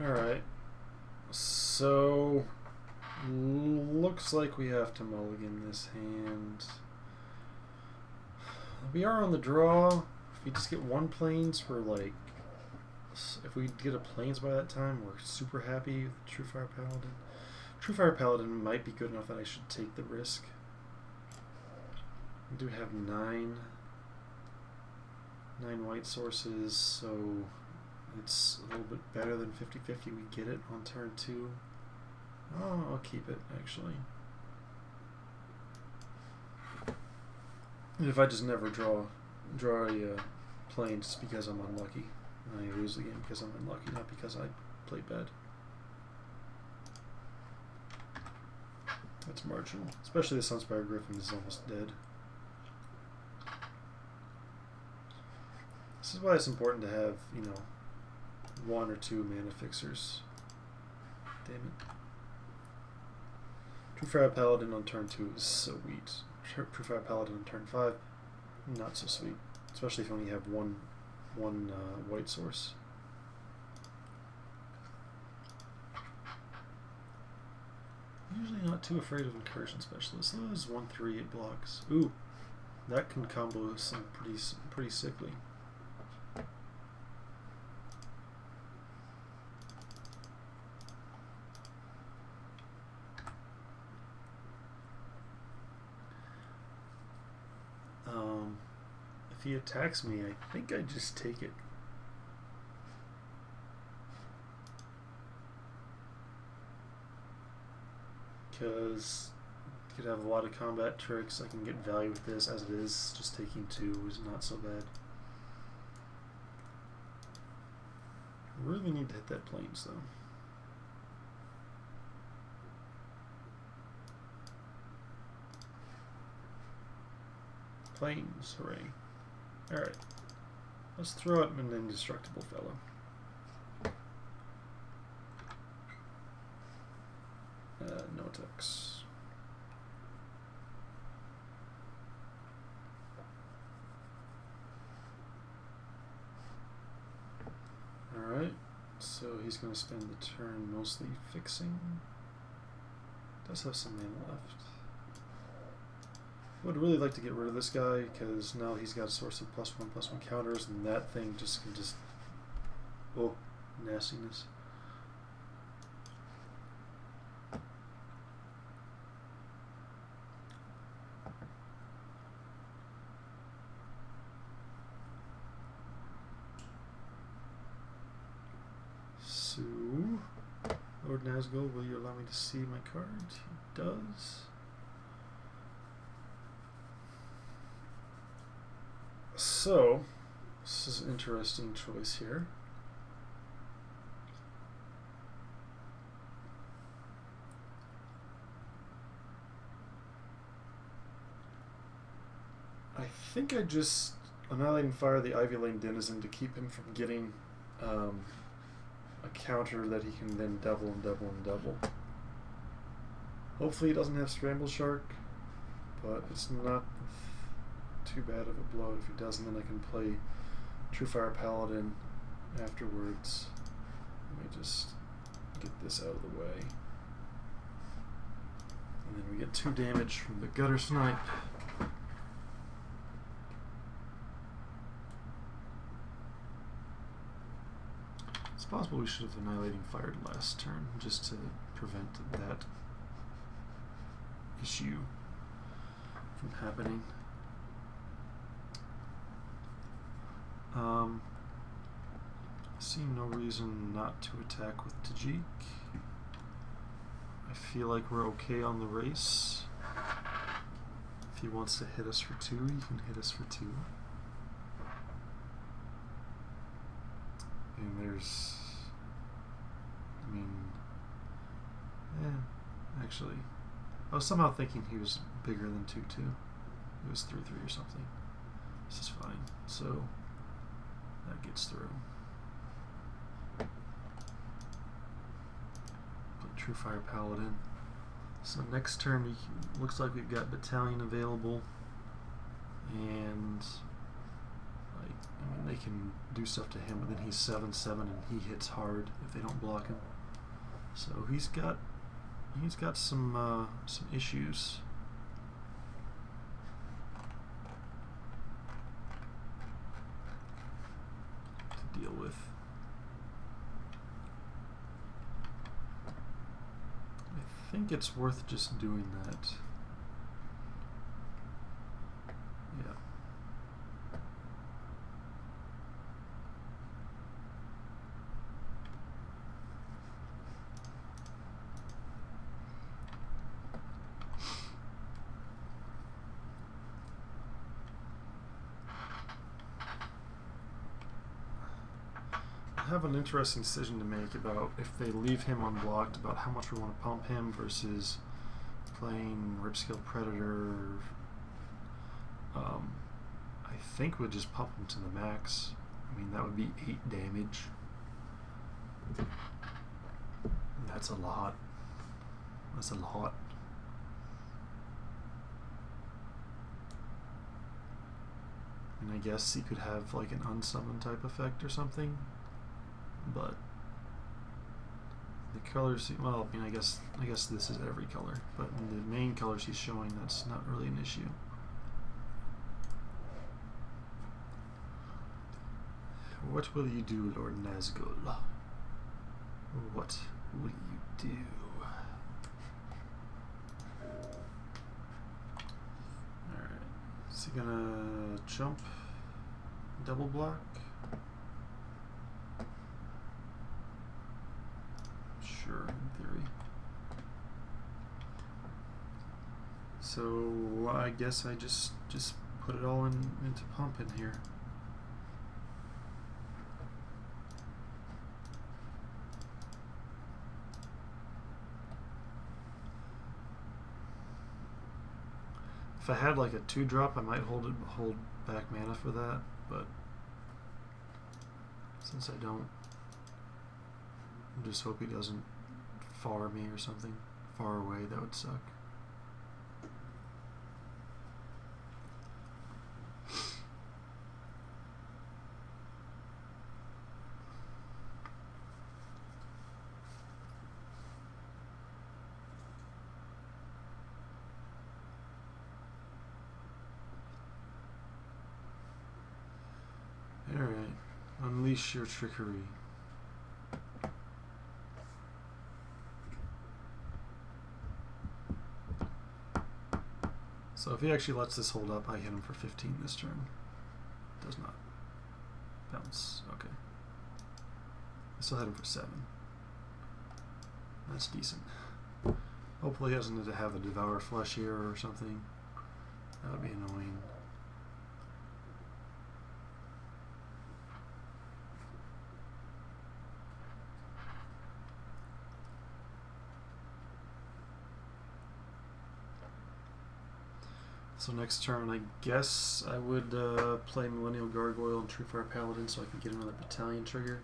Alright. So, looks like we have to mulligan this hand. We are on the draw. If we just get one plains, we're like... If we get a plains by that time, we're super happy with Truefire Paladin. Truefire Paladin might be good enough that I should take the risk. We do have 9 white sources, so it's a little bit better than 50-50. We get it on turn 2. Oh, I'll keep it, actually. And if I just never draw a plane just because I'm unlucky, and I lose the game because I'm unlucky, not because I played bad. That's marginal. Especially the Sunspire Griffin is almost dead. This is why it's important to have, you know, 1 or 2 mana fixers. Damn it. Truefire Paladin on turn 2 is so sweet. Truefire Paladin on turn 5, not so sweet. Especially if you only have one white source. I'm usually not too afraid of Incursion Specialist. That is 1/3 it blocks. Ooh, that can combo some pretty sickly. If he attacks me, I think I just take it. Because I could have a lot of combat tricks. I can get value with this as it is. Just taking 2 is not so bad. I really need to hit that plains though. Plains, hooray. Alright. Let's throw at an indestructible fellow. No attacks. Alright, so he's going to spend the turn mostly fixing. Does have some mana left. I would really like to get rid of this guy because now he's got a source of +1/+1 counters, and that thing just can just... Oh, nastiness. So, Lord Nazgul, will you allow me to see my card? He does. So, this is an interesting choice here. I think I just Annihilate and Fire the Ivy Lane Denizen to keep him from getting a counter that he can then double and double and double. Hopefully he doesn't have Scramble Shark, but it's not too bad of a blow if he doesn't. Then I can play Truefire Paladin afterwards. Let me just get this out of the way. And then we get 2 damage from the Gutter Snipe. It's possible we should have Annihilating Fired last turn just to prevent that issue from happening. I see no reason not to attack with Tajik. I feel like we're okay on the race. If he wants to hit us for 2, he can hit us for 2. And there's... I mean... actually... I was somehow thinking he was bigger than 2/2. It was 3/3 or something. This is fine. So... that gets through. Put Truefire Paladin. So next turn, looks like we've got Battalion available, and like, I mean, they can do stuff to him, but then he's 7/7 and he hits hard if they don't block him. So he's got some issues. To deal with. I think it's worth just doing that. Yeah. I have an interesting decision to make about if they leave him unblocked, about how much we want to pump him versus playing Ripscale Predator. I think we'll just pump him to the max. I mean, that would be 8 damage. That's a lot. That's a lot. And I guess he could have like an unsummon type effect or something. But the colors, well, I mean, I guess this is every color, but in the main colors he's showing, that's not really an issue. What will you do, Lord Nazgul? What will you do? Alright, is he gonna jump, double block? Sure, in theory. So I guess I just put it all into pump in here. If I had like a 2-drop, I might hold back mana for that, but since I don't, I just hope he doesn't far me or something. Far away, that would suck. Alright, unleash your trickery. So if he actually lets this hold up, I hit him for 15 this turn. Does not. Bounce. Okay. I still hit him for 7. That's decent. Hopefully he doesn't have a Devour Flesh here or something. That would be annoying. So next turn, I guess I would play Millennial Gargoyle and Truefire Paladin so I can get another battalion trigger.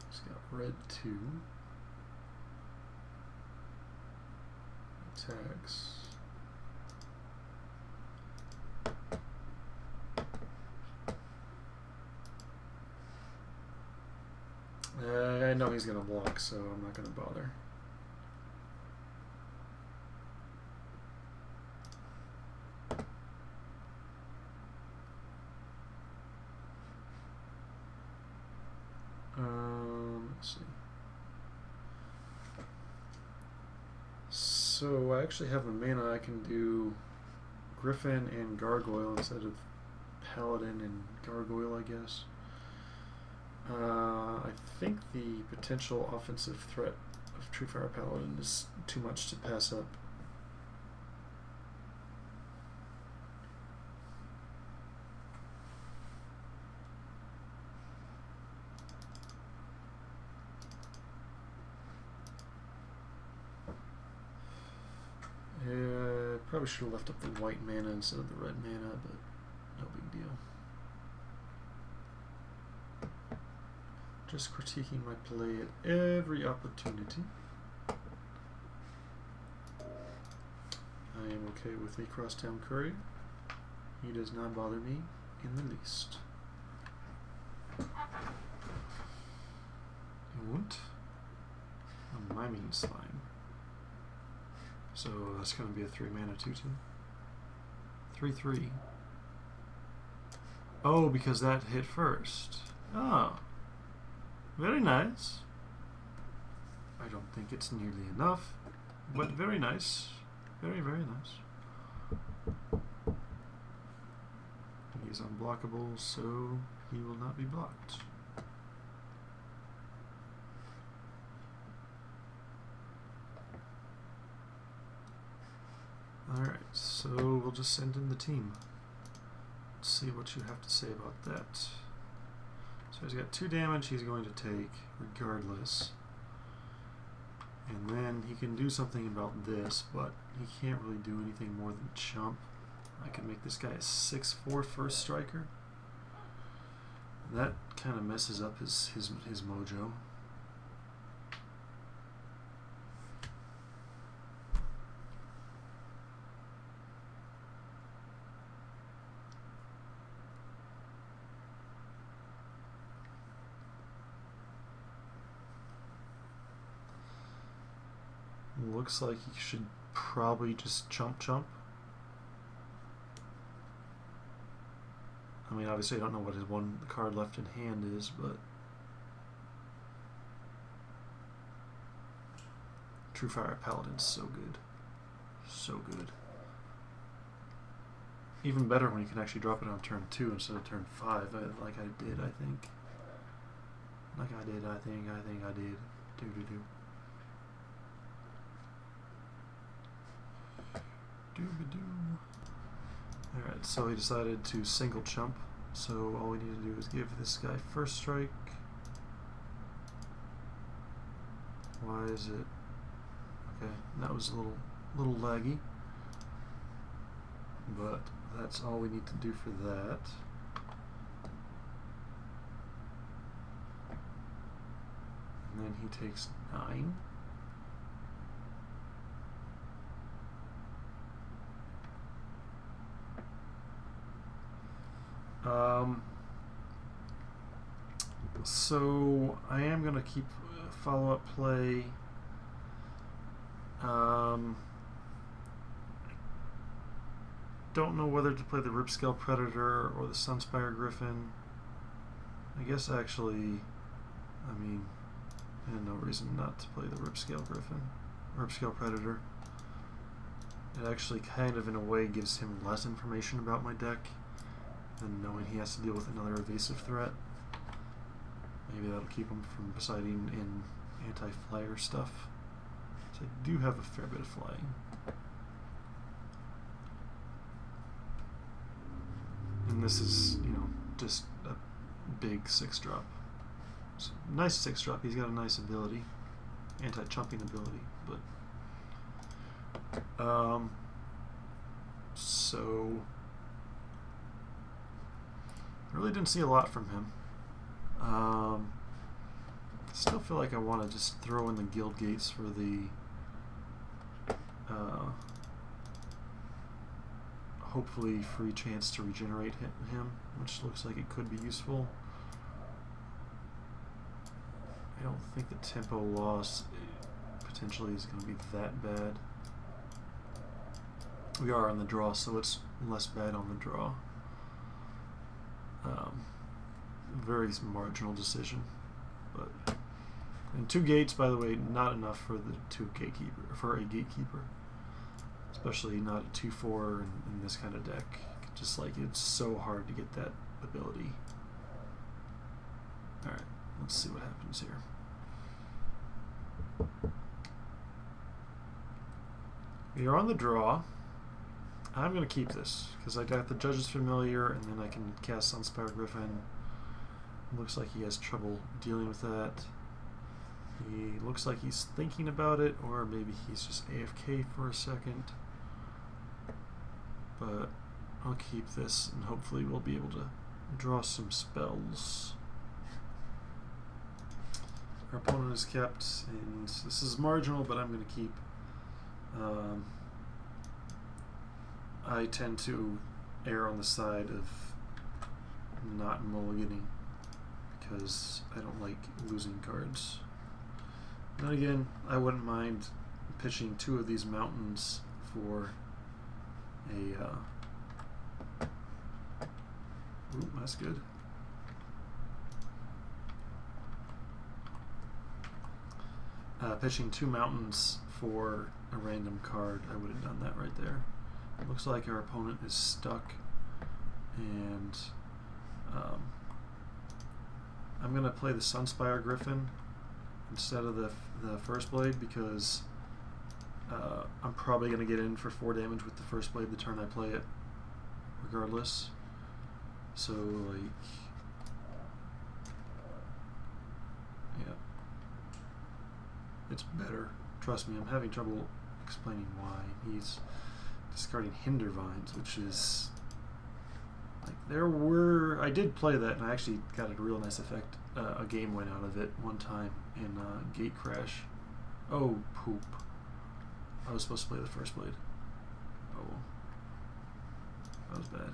He's got red 2. Attacks. I know he's going to block, so I'm not going to bother. Let's see. So I actually have a mana. I can do Griffin and Gargoyle instead of Paladin and Gargoyle, I guess. I think the potential offensive threat of Truefire Paladin is too much to pass up. Probably should have left up the white mana instead of the red mana, but no big deal. Just critiquing my play at every opportunity. I am okay with the Crosstown Courier. He does not bother me in the least. And a miming slime. So that's going to be a 3-mana 2/2. 3/3. Oh, because that hit first. Oh. Very nice. I don't think it's nearly enough, but very nice. Very, very nice. He's unblockable, so he will not be blocked. Alright, so we'll just send in the team. Let's see what you have to say about that. So he's got 2 damage he's going to take regardless. And then he can do something about this, but he can't really do anything more than chump. I can make this guy a 6/4 first striker. That kind of messes up his mojo. Looks like he should probably just chump. I mean, obviously I don't know what his one card left in hand is, but Truefire Paladin's so good. So good. Even better when you can actually drop it on turn 2 instead of turn 5, like I did, I think. Like I did, I think I did. Do. Alright, so he decided to single chump, so all we need to do is give this guy first strike. Why is it? Okay, that was a little laggy, but that's all we need to do for that. And then he takes 9. So I am going to keep follow-up play. Don't know whether to play the Ripscale Predator or the Sunspire Griffin. I guess actually, I mean, I had no reason not to play the Ripscale Predator. It actually kind of in a way gives him less information about my deck than knowing he has to deal with another evasive threat. Maybe that'll keep him from deciding in anti-flyer stuff. So I do have a fair bit of flying. And this is, you know, just a big 6-drop. So nice 6-drop. He's got a nice ability, anti-chumping ability, but so I really didn't see a lot from him. Still feel like I want to just throw in the Guild Gates for the hopefully free chance to regenerate him, which looks like it could be useful. I don't think the tempo loss potentially is going to be that bad. We are on the draw, so it's less bad on the draw. Very marginal decision, but and 2 gates, by the way, not enough for the a gatekeeper, especially not a 2/4 in this kind of deck. Just like it's so hard to get that ability. All right, let's see what happens here. We are on the draw. I'm going to keep this because I got the Judge's Familiar, and then I can cast Sunspire Griffin. Looks like he has trouble dealing with that. He looks like he's thinking about it, or maybe he's just AFK for a second. But I'll keep this, and hopefully we'll be able to draw some spells. Our opponent is kept, and this is marginal, but I'm going to keep. I tend to err on the side of not mulliganing because I don't like losing cards. Then again, I wouldn't mind pitching 2 of these mountains for a ooh, that's good. Pitching 2 mountains for a random card, I would have done that right there. It looks like our opponent is stuck, and I'm going to play the Sunspire Griffin instead of the First Blade because I'm probably going to get in for 4 damage with the First Blade the turn I play it, regardless. So, like, yeah, it's better. Trust me, I'm having trouble explaining why. He's discarding Hinder Vines, which is like I did play that and I actually got a real nice effect, a game win out of it one time in Gate Crash. Oh poop! I was supposed to play the First Blade. Oh well, that was bad.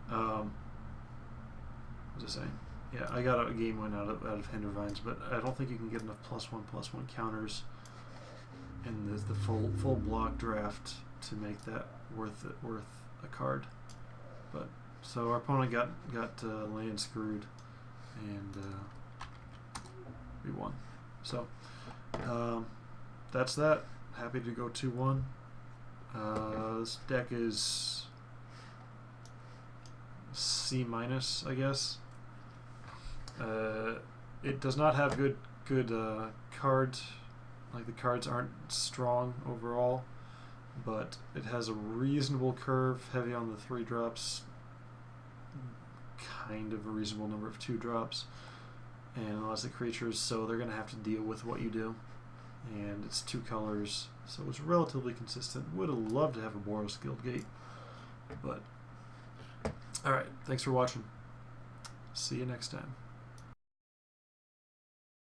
What was I saying? Yeah, I got a game win out of Hinder Vines, but I don't think you can get enough +1/+1 counters in the full block draft to make that worth a card. But so our opponent got land screwed, and we won. So that's that. Happy to go 2-1. This deck is C-, I guess. It does not have good cards. Like, the cards aren't strong overall, but it has a reasonable curve, heavy on the 3 drops, kind of a reasonable number of 2 drops, and lots of creatures, so they're going to have to deal with what you do. And it's 2 colors, so it's relatively consistent. Would have loved to have a Boros Guildgate, but alright, thanks for watching. See you next time.